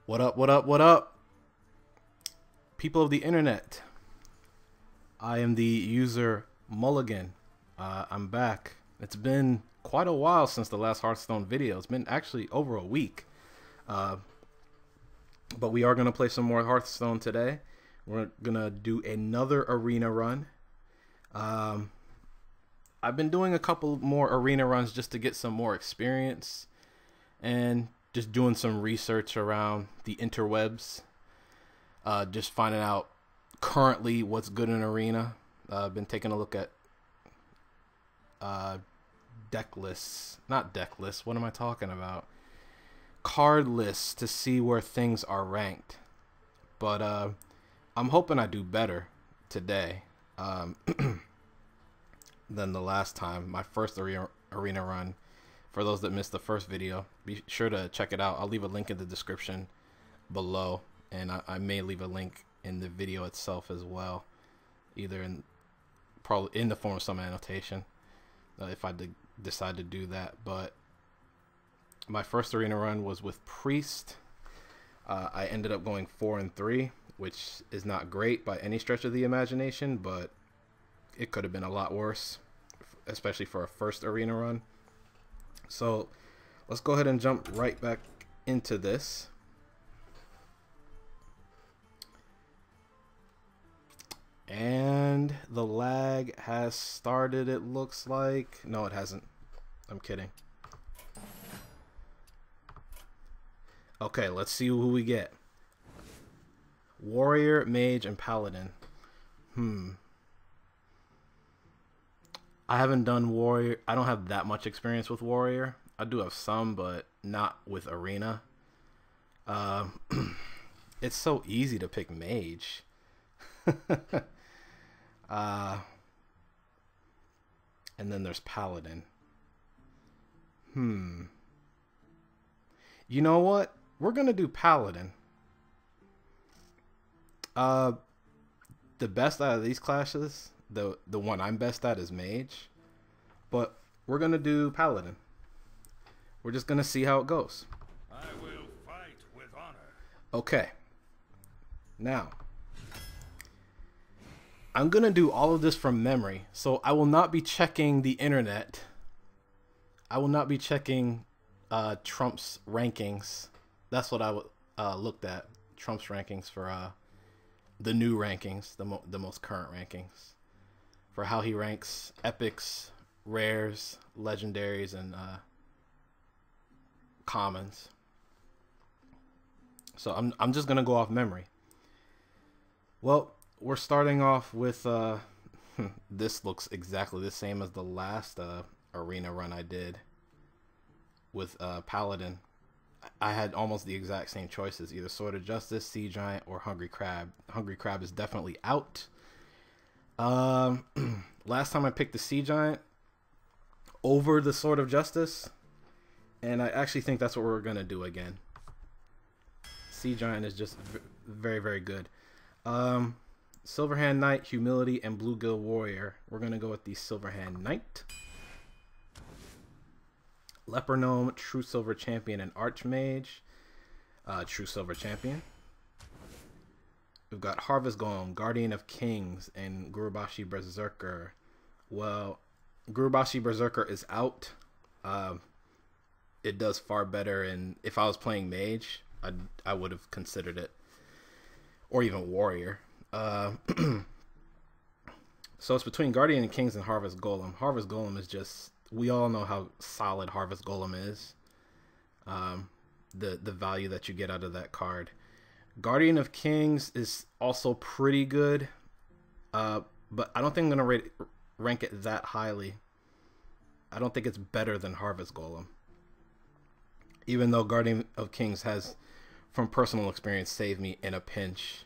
What up, what up, what up? People of the internet. I am the user Mulligan. I'm back. It's been quite a while since the last Hearthstone video. It's been actually over a week. But we are going to play some more Hearthstone today. We're going to do another arena run. I've been doing a couple more arena runs just to get some more experience and just doing some research around the interwebs. Just finding out currently what's good in arena. I've been taking a look at deck lists. Not deck lists. What am I talking about? Card lists to see where things are ranked. But I'm hoping I do better today than the last time. My first arena run. For those that missed the first video, be sure to check it out. I'll leave a link in the description below, and I may leave a link in the video itself as well, either probably in the form of some annotation if I decide to do that. But my first arena run was with Priest. I ended up going 4-3, which is not great by any stretch of the imagination, but it could have been a lot worse, especially for a first arena run. So let's go ahead and jump right back into this. And the lag has started, it looks like. No, it hasn't. I'm kidding. Okay, let's see who we get. Warrior, Mage, and Paladin. I haven't done Warrior. I don't have that much experience with Warrior. I do have some, but not with Arena. It's so easy to pick Mage. And then there's Paladin. You know what? We're gonna do Paladin. The best out of these classes, the one I'm best at is Mage, but we're gonna do Paladin. We're just gonna see how it goes. I will fight with honor. Okay. Now, I'm gonna do all of this from memory, so I will not be checking the internet. I will not be checking Trump's rankings. That's what I looked at. Trump's rankings for the new rankings, the most current rankings, for how he ranks epics, rares, legendaries, and commons. So I'm just gonna go off memory. Well, we're starting off with this looks exactly the same as the last arena run I did with Paladin. I had almost the exact same choices, either Sword of Justice, Sea Giant, or Hungry Crab. Hungry Crab is definitely out. Last time I picked the Sea Giant over the Sword of Justice, and I actually think that's what we're going to do again. Sea Giant is just very, very good. Silverhand Knight, Humility, and Bluegill Warrior. We're going to go with the Silverhand Knight. Leper Gnome, True Silver Champion, and Archmage. True Silver Champion. We've got Harvest Golem, Guardian of Kings, and Gurubashi Berserker. Well, Gurubashi Berserker is out. It does far better, and if I was playing Mage, I would have considered it. Or even Warrior. So it's between Guardian of Kings and Harvest Golem. Harvest Golem is just... We all know how solid Harvest Golem is. The value that you get out of that card. Guardian of Kings is also pretty good. But I don't think I'm going to rank it that highly. I don't think it's better than Harvest Golem. Even though Guardian of Kings has, from personal experience, saved me in a pinch,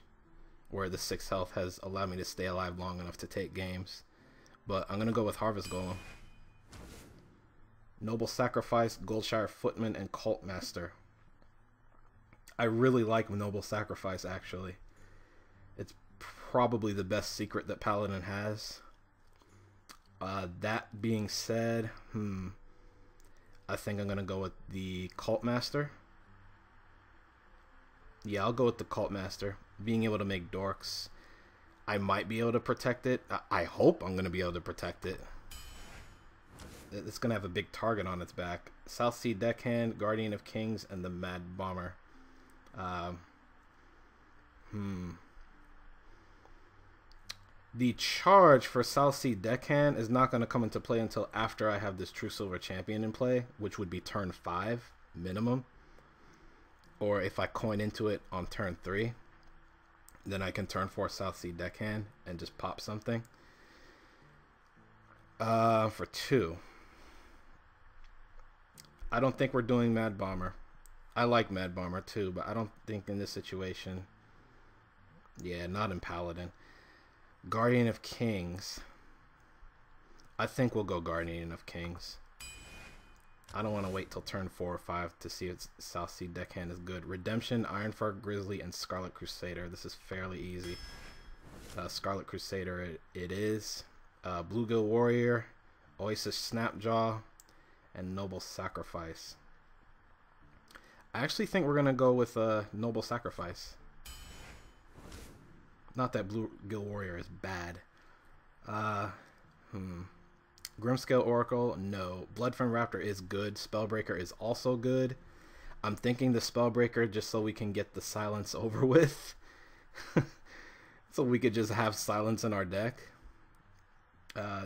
where the 6 health has allowed me to stay alive long enough to take games. But I'm going to go with Harvest Golem. Noble Sacrifice, Goldshire Footman, and Cult Master. I really like Noble Sacrifice, actually. It's probably the best secret that Paladin has. That being said, I think I'm going to go with the Cult Master. Yeah, I'll go with the Cult Master. Being able to make dorks. I might be able to protect it. I hope I'm going to be able to protect it. It's going to have a big target on its back. South Sea Deckhand, Guardian of Kings, and the Mad Bomber. The charge for South Sea Deckhand is not going to come into play until after I have this True Silver Champion in play, which would be turn 5 minimum. Or if I coin into it on turn 3, then I can turn 4 South Sea Deckhand and just pop something. For 2, I don't think we're doing Mad Bomber. I like Mad Bomber too, but I don't think in this situation. Yeah, not in Paladin. Guardian of Kings. I think we'll go Guardian of Kings. I don't want to wait till turn 4 or 5 to see if South Sea Deckhand is good. Redemption, Ironfur Grizzly, and Scarlet Crusader. This is fairly easy. Scarlet Crusader it is. Bluegill Warrior, Oasis Snapjaw, and Noble Sacrifice. I actually think we're going to go with Noble Sacrifice. Not that Bluegill Warrior is bad. Grimscale Oracle, no. Bloodfen Raptor is good. Spellbreaker is also good. I'm thinking the Spellbreaker just so we can get the silence over with. So we could just have silence in our deck.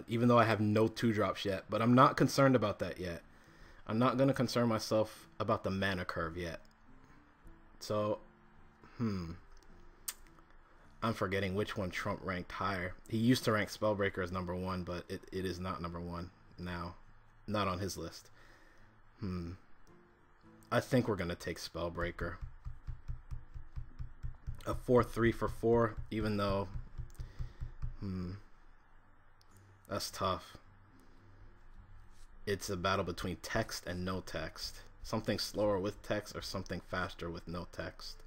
Even though I have no 2-drops yet. But I'm not concerned about that yet. I'm not going to concern myself about the mana curve yet. So, I'm forgetting which one Trump ranked higher. He used to rank Spellbreaker as number 1, but it is not number 1 now. Not on his list. I think we're going to take Spellbreaker. A 4/3 for 4, even though... that's tough. It's a battle between text and no text. Something slower with text or something faster with no text.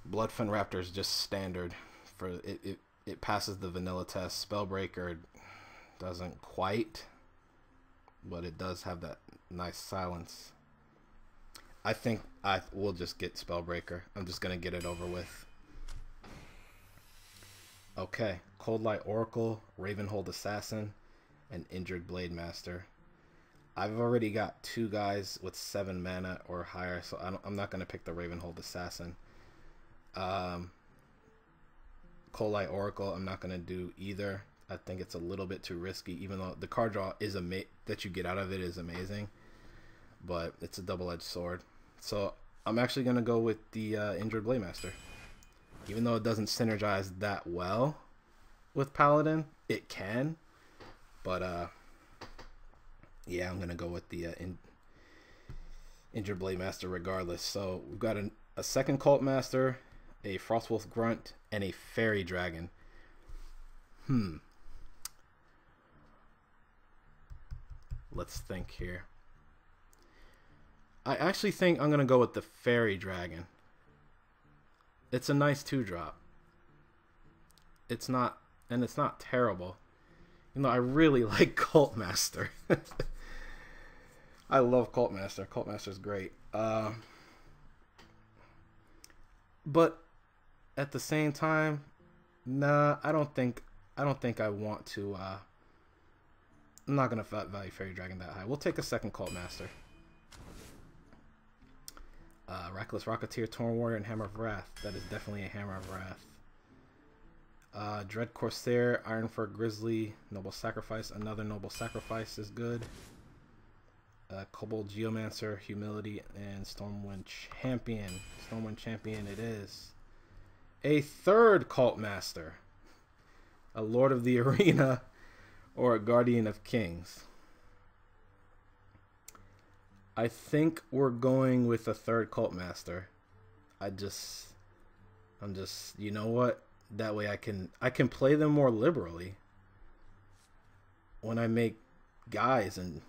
Bloodfen Raptor is just standard for it. It passes the vanilla test. Spellbreaker doesn't quite, but it does have that nice silence. I think I will just get Spellbreaker. I'm just gonna get it over with. Okay, Cold Light Oracle, Ravenhold Assassin, and Injured Blade Master. I've already got 2 guys with 7 mana or higher, so I'm not gonna pick the Ravenhold Assassin. Cold Light Oracle, I'm not gonna do either. I think it's a little bit too risky, even though the card draw is that you get out of it is amazing, but it's a double-edged sword. So I'm actually gonna go with the Injured Blade Master, even though it doesn't synergize that well with Paladin. It can, but yeah, I'm gonna go with the Injured Blade Master regardless. So we've got a second Cult Master, a Frostwolf Grunt, and a Fairy Dragon. Let's think here. I actually think I'm gonna go with the Fairy Dragon. It's a nice 2-drop. It's not terrible. You know, I really like Cult Master. I love Cult Master. Cult Master's great. But at the same time, nah, I don't think I want to. I'm not gonna value Fairy Dragon that high. We'll take a second Cult Master. Reckless Rocketeer, Torn Warrior, and Hammer of Wrath. That is definitely a Hammer of Wrath. Dread Corsair, Ironfur Grizzly, Noble Sacrifice. Another Noble Sacrifice is good. Kobold Geomancer, Humility, and Stormwind Champion. Stormwind Champion it is. A third Cult Master. A Lord of the Arena or a Guardian of Kings. I think we're going with a third Cult Master. I'm just, you know what? That way I can play them more liberally when I make guys, and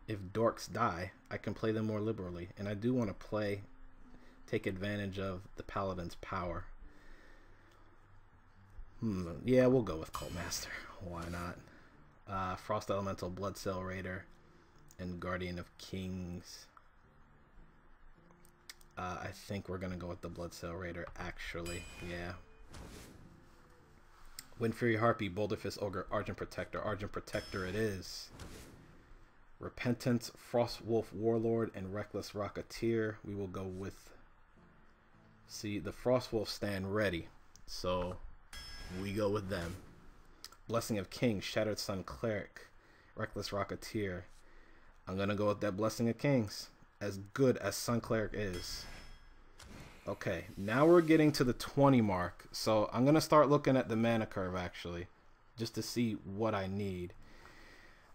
if dorks die, I can play them more liberally. And I do want to take advantage of the Paladin's power. Yeah, we'll go with Cult Master. Why not? Frost Elemental, Bloodsail Raider, and Guardian of Kings. I think we're going to go with the Bloodsail Raider, actually. Yeah. Wind Fury Harpy, Boulder Fist Ogre, Argent Protector. Argent Protector it is. Repentance, Frost Wolf Warlord, and Reckless Rocketeer. We will go with... See, the Frost Wolf stand ready. So, we go with them. Blessing of Kings, Shattered Sun Cleric, Reckless Rocketeer. I'm going to go with that Blessing of Kings. As good as Sun Cleric is. Okay, now we're getting to the 20 mark. So I'm going to start looking at the mana curve, actually. Just to see what I need.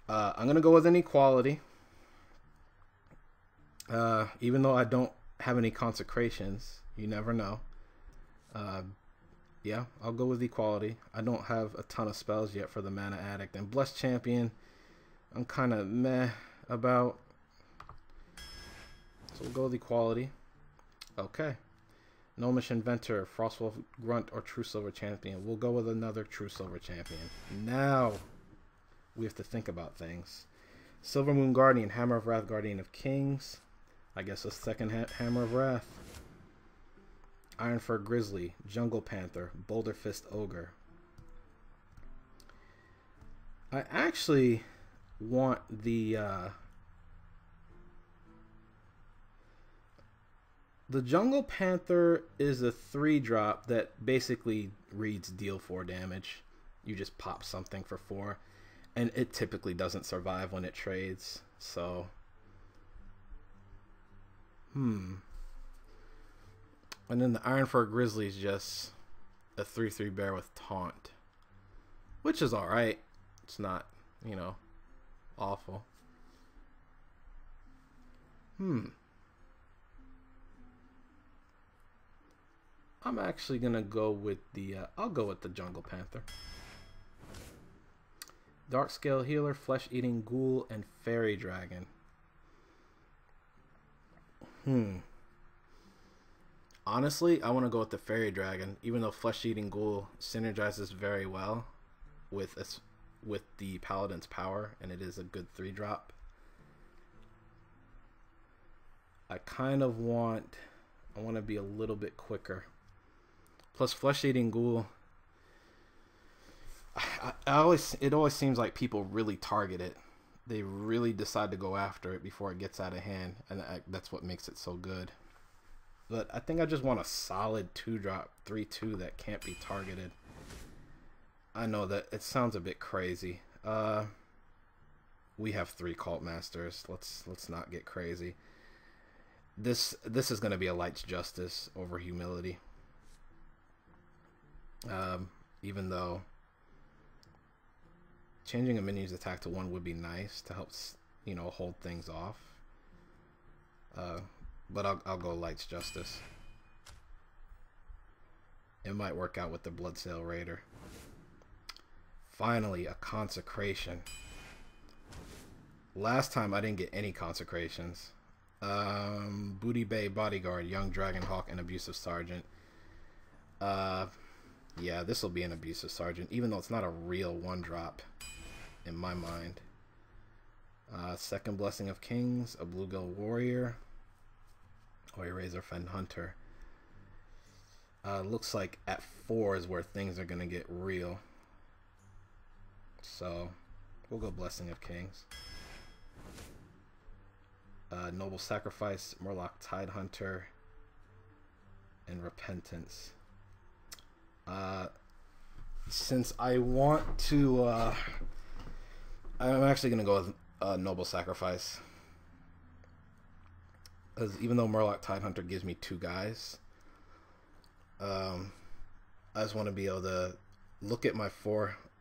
I'm going to go with an Equality. Even though I don't have any consecrations. You never know. Yeah, I'll go with Equality. I don't have a ton of spells yet for the Mana Addict. And Blessed Champion, I'm kind of meh about. So we'll go with Equality. Okay. Gnomish Inventor, Frostwolf Grunt, or True Silver Champion. We'll go with another True Silver Champion. Now we have to think about things. Silver Moon Guardian, Hammer of Wrath, Guardian of Kings. I guess a second Hammer of Wrath. Ironfur Grizzly, Jungle Panther, Boulder Fist Ogre. I actually want the Jungle Panther is a 3-drop that basically reads deal 4 damage. You just pop something for 4, and it typically doesn't survive when it trades. So, And then the Ironfur Grizzly is just a 3/3 bear with taunt, which is alright. It's not, you know, awful. I'm actually gonna go with the I'll go with the Jungle Panther. Darkscale Healer, Flesh Eating Ghoul, and Fairy Dragon. Honestly, I want to go with the Fairy Dragon, even though Flesh Eating Ghoul synergizes very well with the Paladin's power, and it is a good 3-drop. I want to be a little bit quicker. Plus, Flesh Eating Ghoul, it always seems like people really target it. They really decide to go after it before it gets out of hand, and that's what makes it so good. But I think I just want a solid 2-drop, 3/2 that can't be targeted. I know that it sounds a bit crazy. We have 3 Cult Masters. Let's not get crazy. This is going to be a Light's Justice over Humility. Even though changing a minion's attack to 1 would be nice to help, you know, hold things off. But I'll go Light's Justice. It might work out with the Bloodsail Raider. Finally, a consecration. Last time I didn't get any consecrations. Booty Bay Bodyguard, Young Dragonhawk, and Abusive Sergeant. Yeah, this will be an Abusive Sergeant, even though it's not a real 1-drop in my mind. Second Blessing of Kings, a Bluegill Warrior, or a Razorfen Hunter. Looks like at 4 is where things are going to get real. So, we'll go Blessing of Kings. Noble Sacrifice, Murloc Tidehunter, and Repentance. Since I want to, I'm actually going to go with Noble Sacrifice. Because even though Murloc Tidehunter gives me 2 guys, I just want to be able to look at my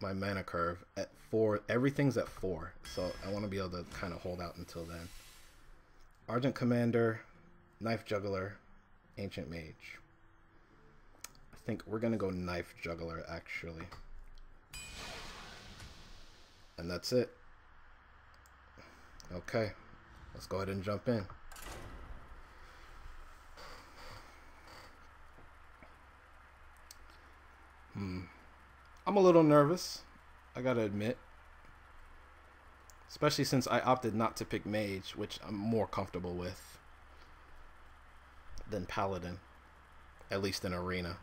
mana curve at 4. Everything's at 4, so I want to be able to kind of hold out until then. Argent Commander, Knife Juggler, Ancient Mage. I think we're going to go Knife Juggler, actually. And that's it. Okay, let's go ahead and jump in. I'm a little nervous, I gotta admit. Especially since I opted not to pick Mage, which I'm more comfortable with. than Paladin, at least in Arena.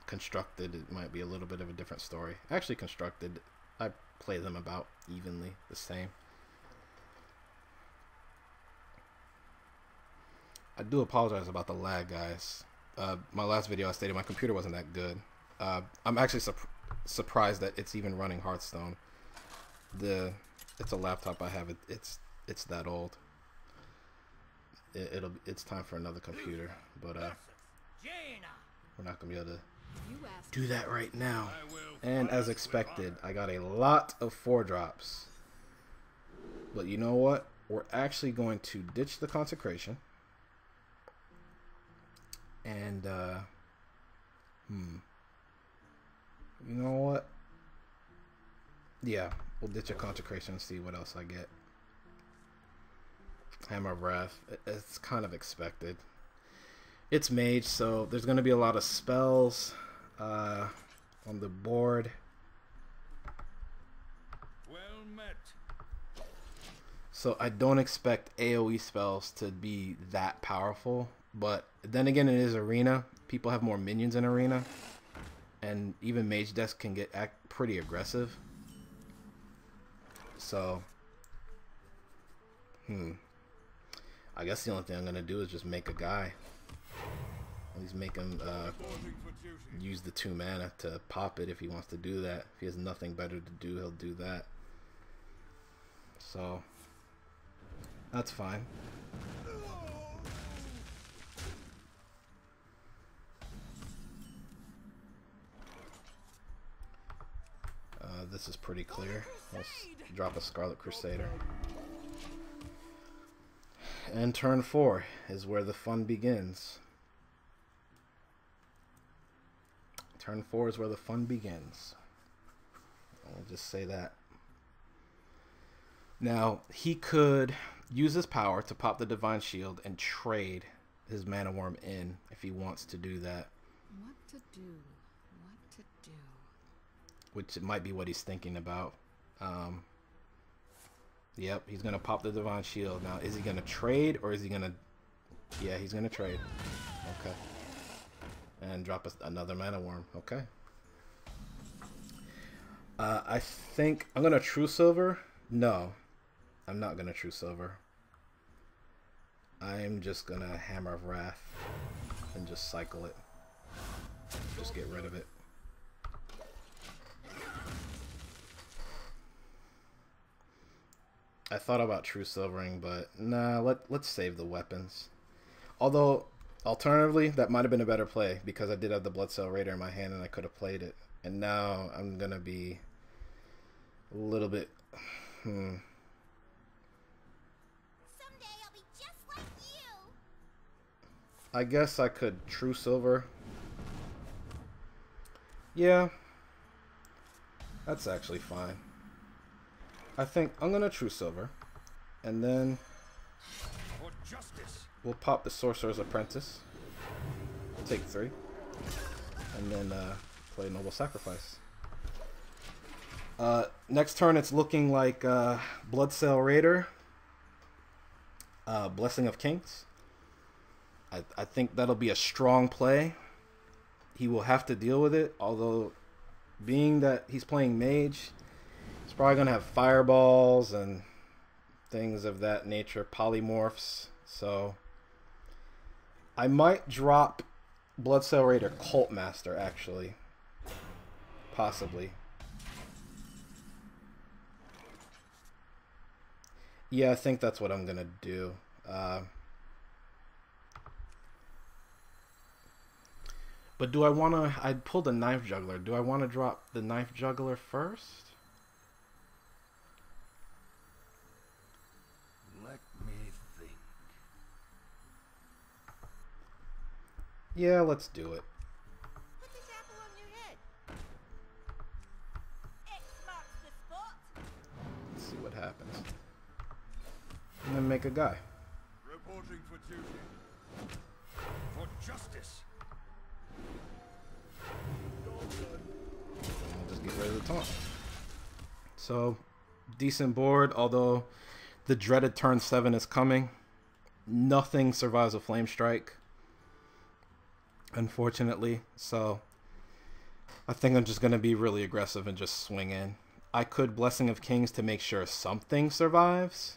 Constructed, it might be a little bit of a different story. Actually, Constructed, I play them about evenly the same. I do apologize about the lag, guys. My last video I stated my computer wasn't that good. I'm actually surprised that it's even running Hearthstone. It's a laptop I have. It's that old. It's time for another computer, but we're not gonna be able to do that right now. And as expected, I got a lot of 4-drops. But you know what? We're actually going to ditch the consecration. And you know what? Yeah, we'll ditch a consecration and see what else I get. Hammer of Wrath. It's kind of expected. It's mage, so there's going to be a lot of spells on the board. Well met. So I don't expect AoE spells to be that powerful. But then again, it is Arena. People have more minions in Arena. And even mage decks can get pretty aggressive. So, I guess the only thing I'm going to do is just make a guy. At least make him use the 2 mana to pop it if he wants to do that. If he has nothing better to do, he'll do that. So, that's fine. This is pretty clear. Let's drop a Scarlet Crusader. And turn 4 is where the fun begins. Turn 4 is where the fun begins. I'll just say that. Now, he could use his power to pop the Divine Shield and trade his Mana Worm in if he wants to do that. What to do? What to do? Which it might be what he's thinking about. Yep, he's going to pop the Divine Shield. Now, is he going to trade or is he going to... Yeah, he's going to trade. Okay. And drop another Mana Worm. Okay. I think... I'm going to True Silver. No, I'm not going to True Silver. I'm just going to Hammer of Wrath and just cycle it. Just get rid of it. I thought about True Silvering, but nah, let's save the weapons. Although, alternatively, that might have been a better play because I did have the Bloodsail Raider in my hand and I could have played it. And now I'm going to be a little bit... Someday I'll be just like you. I guess I could True Silver. Yeah. That's actually fine. I think I'm going to True Silver. And then For justice. we'll pop the Sorcerer's Apprentice. Take 3. And then play Noble Sacrifice. Next turn it's looking like Bloodsail Raider. Blessing of Kings. I think that'll be a strong play. He will have to deal with it. Although, being that he's playing Mage... It's probably going to have fireballs and things of that nature, polymorphs. So I might drop Bloodsail Raider Cult Master, actually. Possibly. Yeah, I think that's what I'm going to do. But do I want to... I pulled a Knife Juggler. Do I want to drop the Knife Juggler first? Let me think. Yeah, let's do it. Put this apple on your head. X marks the spot. Let's see what happens. And then make a guy. Reporting for duty. For justice. And we'll just get rid of the taunt. So, decent board, although the dreaded turn 7 is coming. nothing survives a flame strike, unfortunately. So I think I'm just going to be really aggressive and just swing in. I could Blessing of Kings to make sure something survives.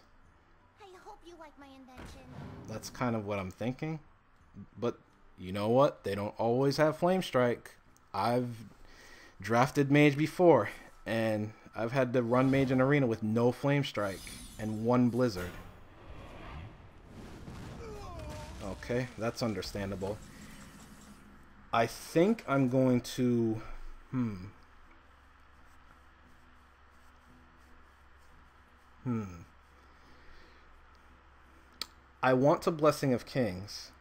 I hope you like my invention. That's kind of what I'm thinking. But you know what? They don't always have Flame Strike. I've drafted Mage before, and I've had to run Mage in Arena with no Flame Strike and one Blizzard. Okay, that's understandable. I think I'm going to... I want to Blessing of Kings,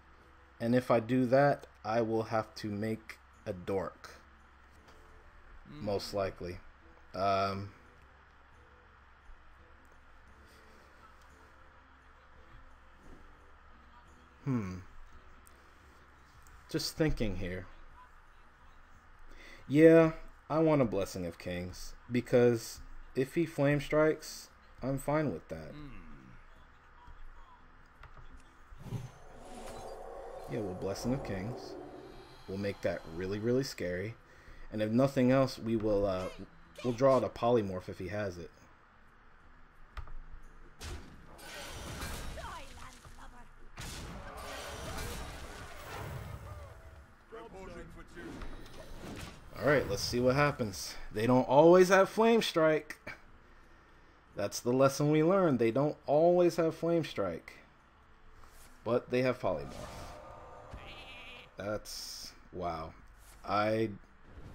and if I do that, I will have to make a dork, most likely. Just thinking here. Yeah, I want a Blessing of Kings, because if he Flame Strikes, I'm fine with that. Yeah, we'll Blessing of Kings. We'll make that really, really scary. And if nothing else, we will we'll draw out a Polymorph if he has it. Alright, let's see what happens. They don't always have Flame Strike. That's the lesson we learned. They don't always have Flame Strike. But they have Polymorph. That's... wow.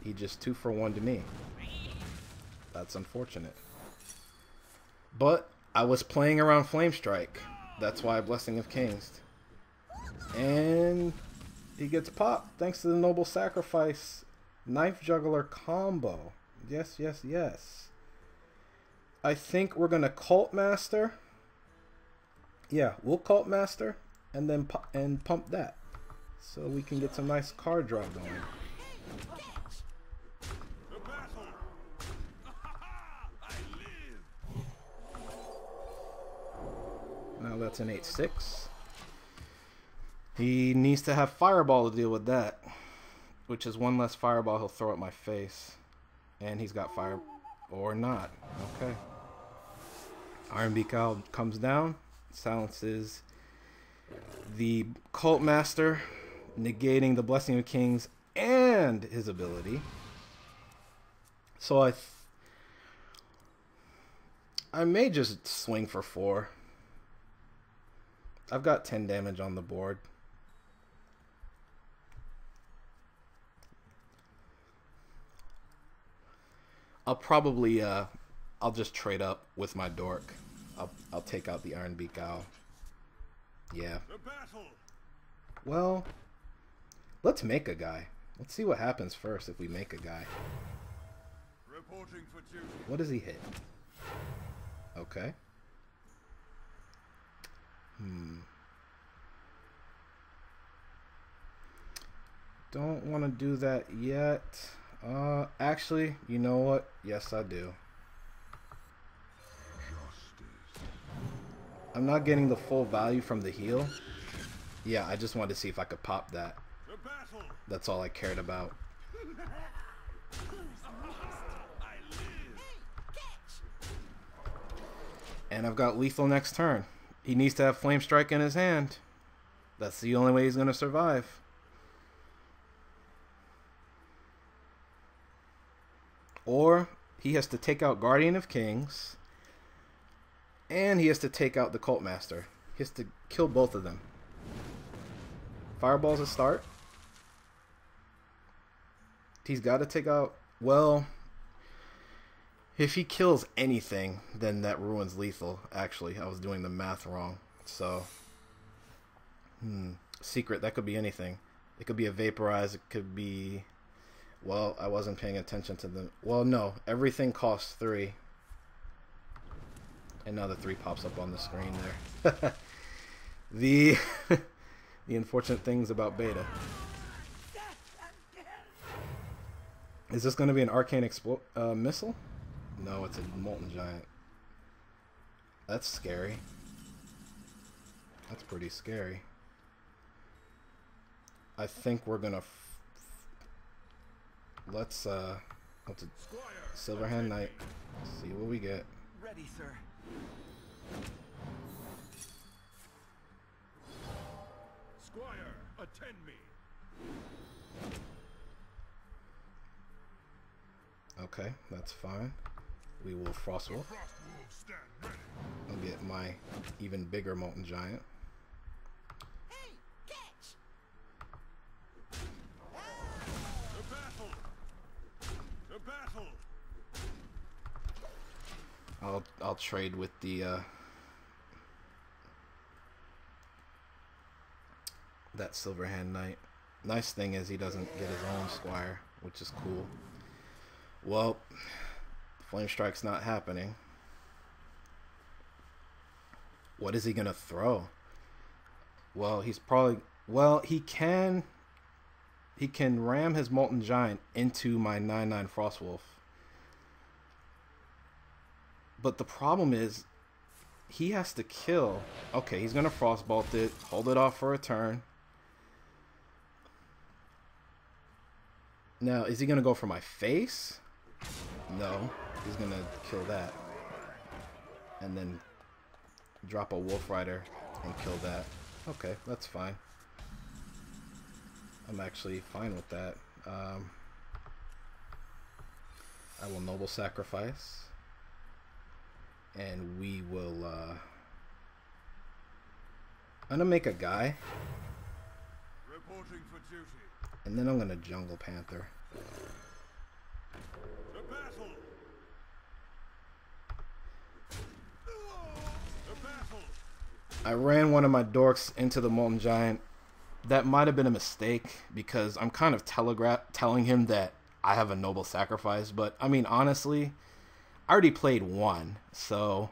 He just 2 for 1 to me. That's unfortunate. But I was playing around Flame Strike. That's why Blessing of Kings. And he gets popped thanks to the Noble Sacrifice. Knife Juggler combo. Yes, yes, yes. I think we're going to Cult Master. Yeah, we'll Cult Master and then pump that. So we can get some nice card draw going. Now that's an 8/6. He needs to have Fireball to deal with that, which is one less Fireball he'll throw at my face. And he's got Fire... or not. Okay. Iron Beak Owl comes down, silences the Cult Master, negating the Blessing of Kings and his ability. So I may just swing for 4. I've got 10 damage on the board. I'll probably I'll just trade up with my dork. I'll take out the Iron Beak Owl. Yeah. Well, let's make a guy. Let's see what happens first if we make a guy. Reporting for duty. What does he hit? Okay. Don't want to do that yet. Actually, you know what? Yes, I do. I'm not getting the full value from the heal. Yeah, I just wanted to see if I could pop that. That's all I cared about. And I've got lethal next turn. He needs to have Flame Strike in his hand. That's the only way he's going to survive. Or he has to take out Guardian of Kings. And he has to take out the Cult Master. He has to kill both of them. Fireball's a start. He's got to take out... well, if he kills anything, then that ruins lethal. Actually, I was doing the math wrong. So, secret, that could be anything. It could be a Vaporize. It could be... well, I wasn't paying attention to them. Well, no. Everything costs 3. And now the 3 pops up on the screen there. The unfortunate things about beta. Is this going to be an Arcane Missile? No, it's a Molten Giant. That's scary. That's pretty scary. I think we're gonna let's what's it? Silverhand Knight. See what we get. Ready, sir. Squire, attend me. Okay, that's fine. We will Frostwolf. Stand ready. I'll get my even bigger Molten Giant. Hey, catch! To battle! To battle! I'll trade with the that Silverhand Knight. Nice thing is he doesn't get his own Squire, which is cool. Well, Flame Strike's not happening. What is he gonna throw? Well, he's probably he can ram his Molten Giant into my 9/9 Frostwolf. But the problem is he has to kill. Okay, he's gonna Frostbolt it, hold it off for a turn. Now, is he gonna go for my face? No, he's gonna kill that. And then drop a Wolf Rider and kill that. Okay, that's fine. I'm actually fine with that. I will Noble Sacrifice. And we will, I'm gonna make a guy. Reporting for duty. And then I'm gonna Jungle Panther. To battle! To battle! I ran one of my dorks into the Molten Giant. That might have been a mistake because I'm kind of telling him that I have a Noble Sacrifice. But, I mean, honestly, I already played one. So,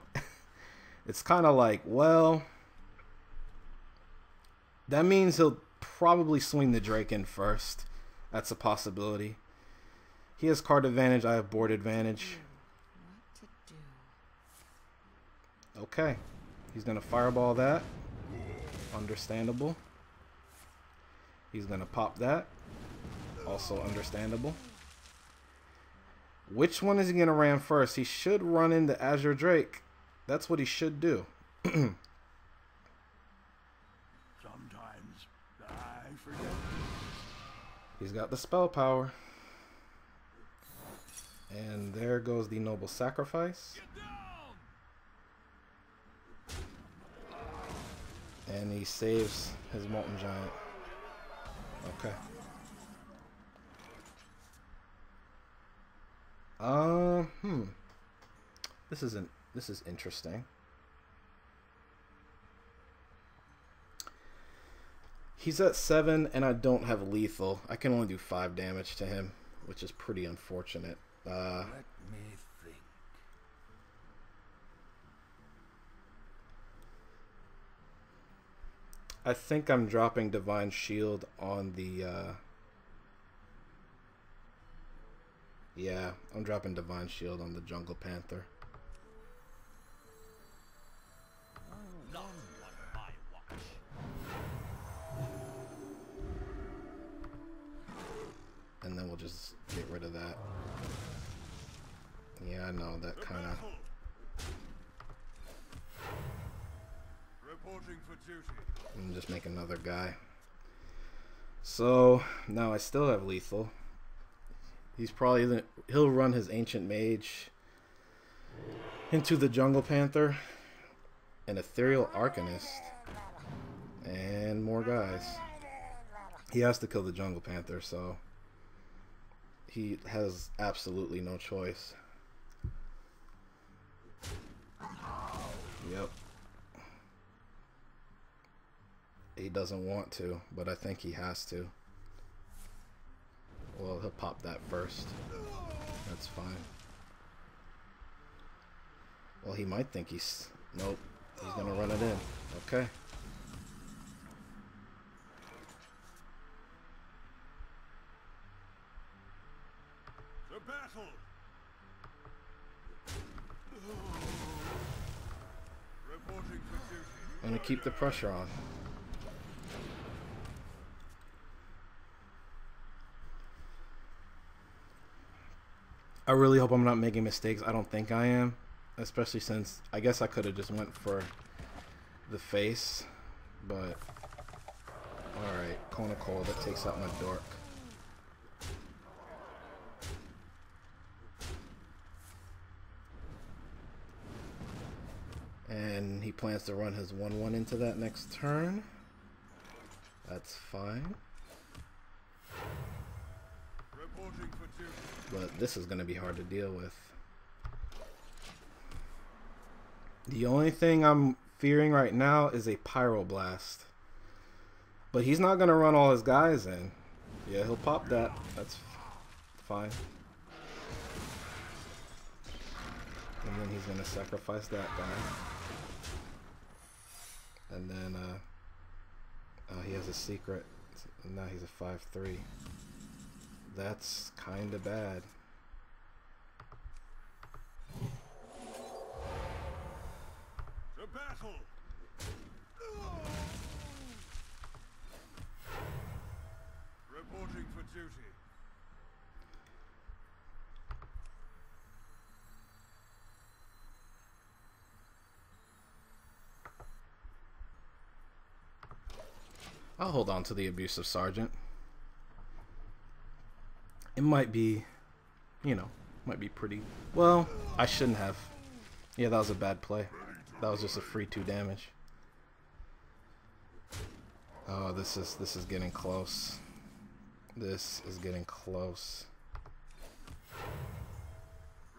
it's kind of like, well, that means he'll probably swing the Drake in first. That's a possibility. He has card advantage, I have board advantage. What to do? Okay. He's going to fireball that. Understandable. He's going to pop that. Also understandable. Which one is he going to ram first? He should run into Azure Drake. That's what he should do. Sometimes I forget. He's got the spell power. And there goes the Noble Sacrifice. And he saves his Molten Giant. Okay. This is interesting. He's at 7 and I don't have lethal. I can only do 5 damage to him, which is pretty unfortunate. Let me think. I think I'm dropping Divine Shield on the yeah, I'm dropping Divine Shield on the Jungle Panther. And then we'll just get rid of that. Yeah, I know, that kind of... Reporting for duty. And just make another guy. So, now I still have lethal. He's probably... He'll run his Ancient Mage into the Jungle Panther. An Ethereal Arcanist. And more guys. He has to kill the Jungle Panther, so... He has absolutely no choice. Yep. He doesn't want to, but I think he has to. Well, he'll pop that first. That's fine. Well, he might think he's... Nope. He's gonna run it in. Okay. To battle! Reporting for duty. I'm gonna keep the pressure on. I really hope I'm not making mistakes. I don't think I am. Especially since I guess I could have just went for the face. But alright, Kona Cold, that takes out my dork. And he plans to run his 1/1 into that next turn. That's fine. Reporting for duty. But this is going to be hard to deal with. The only thing I'm fearing right now is a Pyroblast. But he's not going to run all his guys in. Yeah, he'll pop that. That's fine. And then he's going to sacrifice that guy. And then, he has a secret. Now he's a 5/3. That's kind of bad. To battle. Reporting for duty. I'll hold on to the abusive sergeant. It might be, you know, might be pretty. Well, I shouldn't have. Yeah, that was a bad play. That was just a free 2 damage. Oh, this is getting close. This is getting close.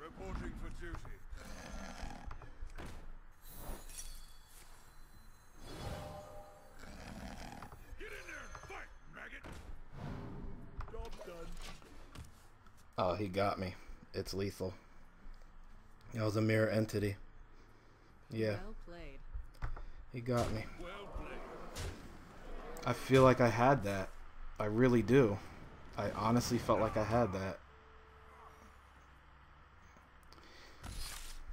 Reporting for duty. Get in there! Fight, maggot! Job done. Oh, he got me. It's lethal. That was a mirror entity. Yeah, Well played. he got me. Well played. I feel like I had that. I really do. I honestly felt like I had that.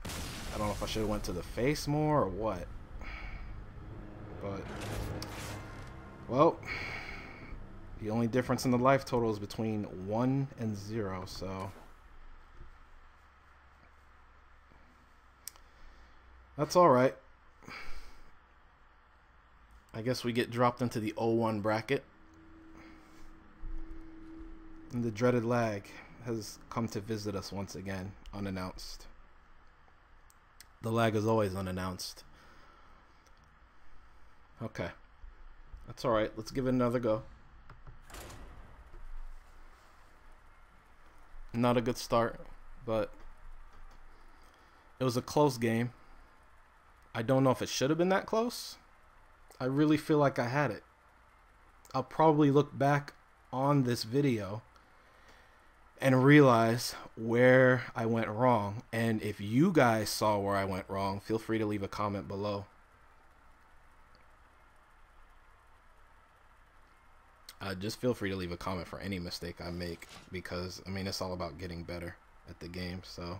I don't know if I should have went to the face more or what. But, well, the only difference in the life total is between 1 and 0, so that's alright. I guess we get dropped into the 0-1 bracket. And the dreaded lag has come to visit us once again, unannounced. The lag is always unannounced. Okay. That's alright. Let's give it another go. Not a good start, but it was a close game. I don't know if it should have been that close. I really feel like I had it. I'll probably look back on this video and realize where I went wrong. And if you guys saw where I went wrong, feel free to leave a comment below. Just feel free to leave a comment for any mistake I make, because I mean, it's all about getting better at the game. So